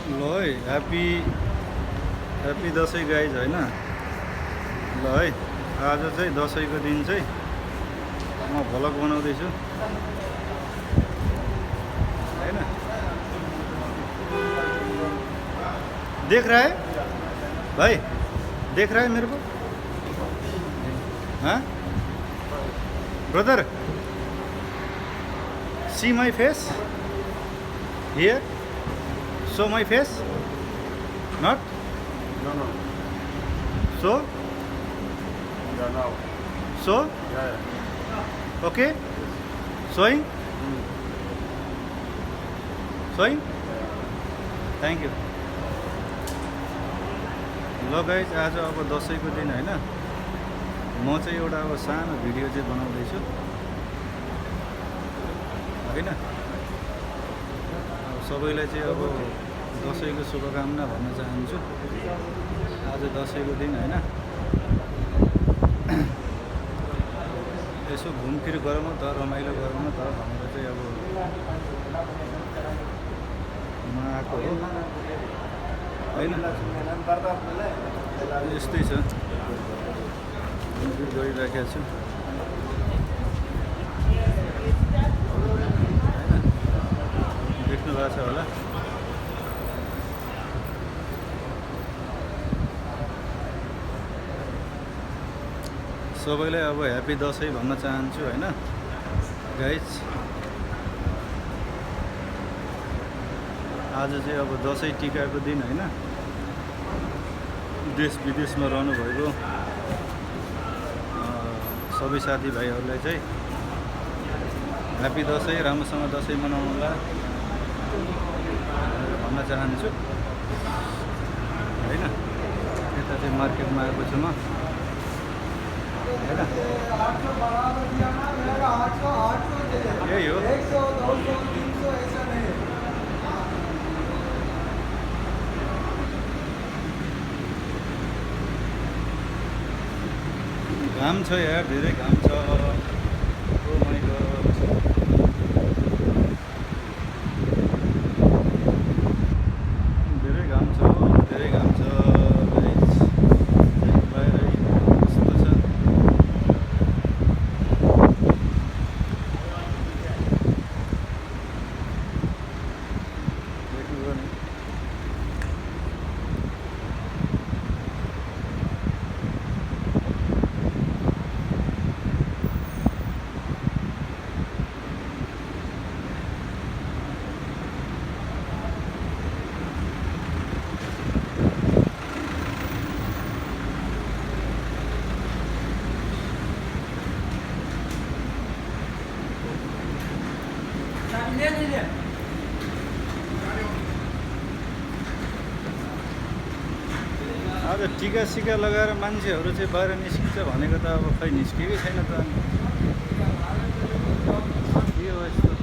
ल है happy Dashain guys होइन। ल है आज चाहिँ दसैँको दिन चाहिँ म भ्लग बनाउँदैछु होइन। देख रहा है भाई, देख रहा है मेरे को? हाँ brother, see my face here, show my face, not No. so Yeah, now. so Yeah. okay, showing showing, thank you। ल गाइज आज अब दसैँको दिन होइन, म चाहिँ एउटा अब सानो भिडियो चाहिँ बनाउँदैछु होइन। सबैलाई चाहिँ अब दसैँको शुभकामना भन्न चाहन्छु। आज दसैँको दिन होइन, यसो घुमफिर गरौँ त, रमाइलो गरौँ त भनेर चाहिँ अब म आएको हो होइन। यस्तै छ, घुमफिर गरिराखेको छु होइन। देख्नु भएको छ होला। सबैलाई अब ह्याप्पी दसैँ भन्न चाहन्छु होइन गाइज। आज चाहिँ अब दसैँ टिकाको दिन होइन। देश विदेशमा रहनुभएको सबै साथीभाइहरूलाई चाहिँ ह्याप्पी दसैँ, राम्रोसँग दसैँ मनाउनुला भन्न चाहन्छु होइन। यता चाहिँ मार्केटमा आएको छु म होइन। यही हो, घाम छ यार, धेरै घाम छ। ओ माइ गॉड, धेरै घाम छ, धेरै घाम छ गाइस। बाहिरै यस्तो छ। देख्नुभयो नि, आज टिका सिका लगाएर मान्छेहरू चाहिँ बाहिर निस्किन्छ भनेको त अब खै निस्केकै छैन त। के हो यस्तो?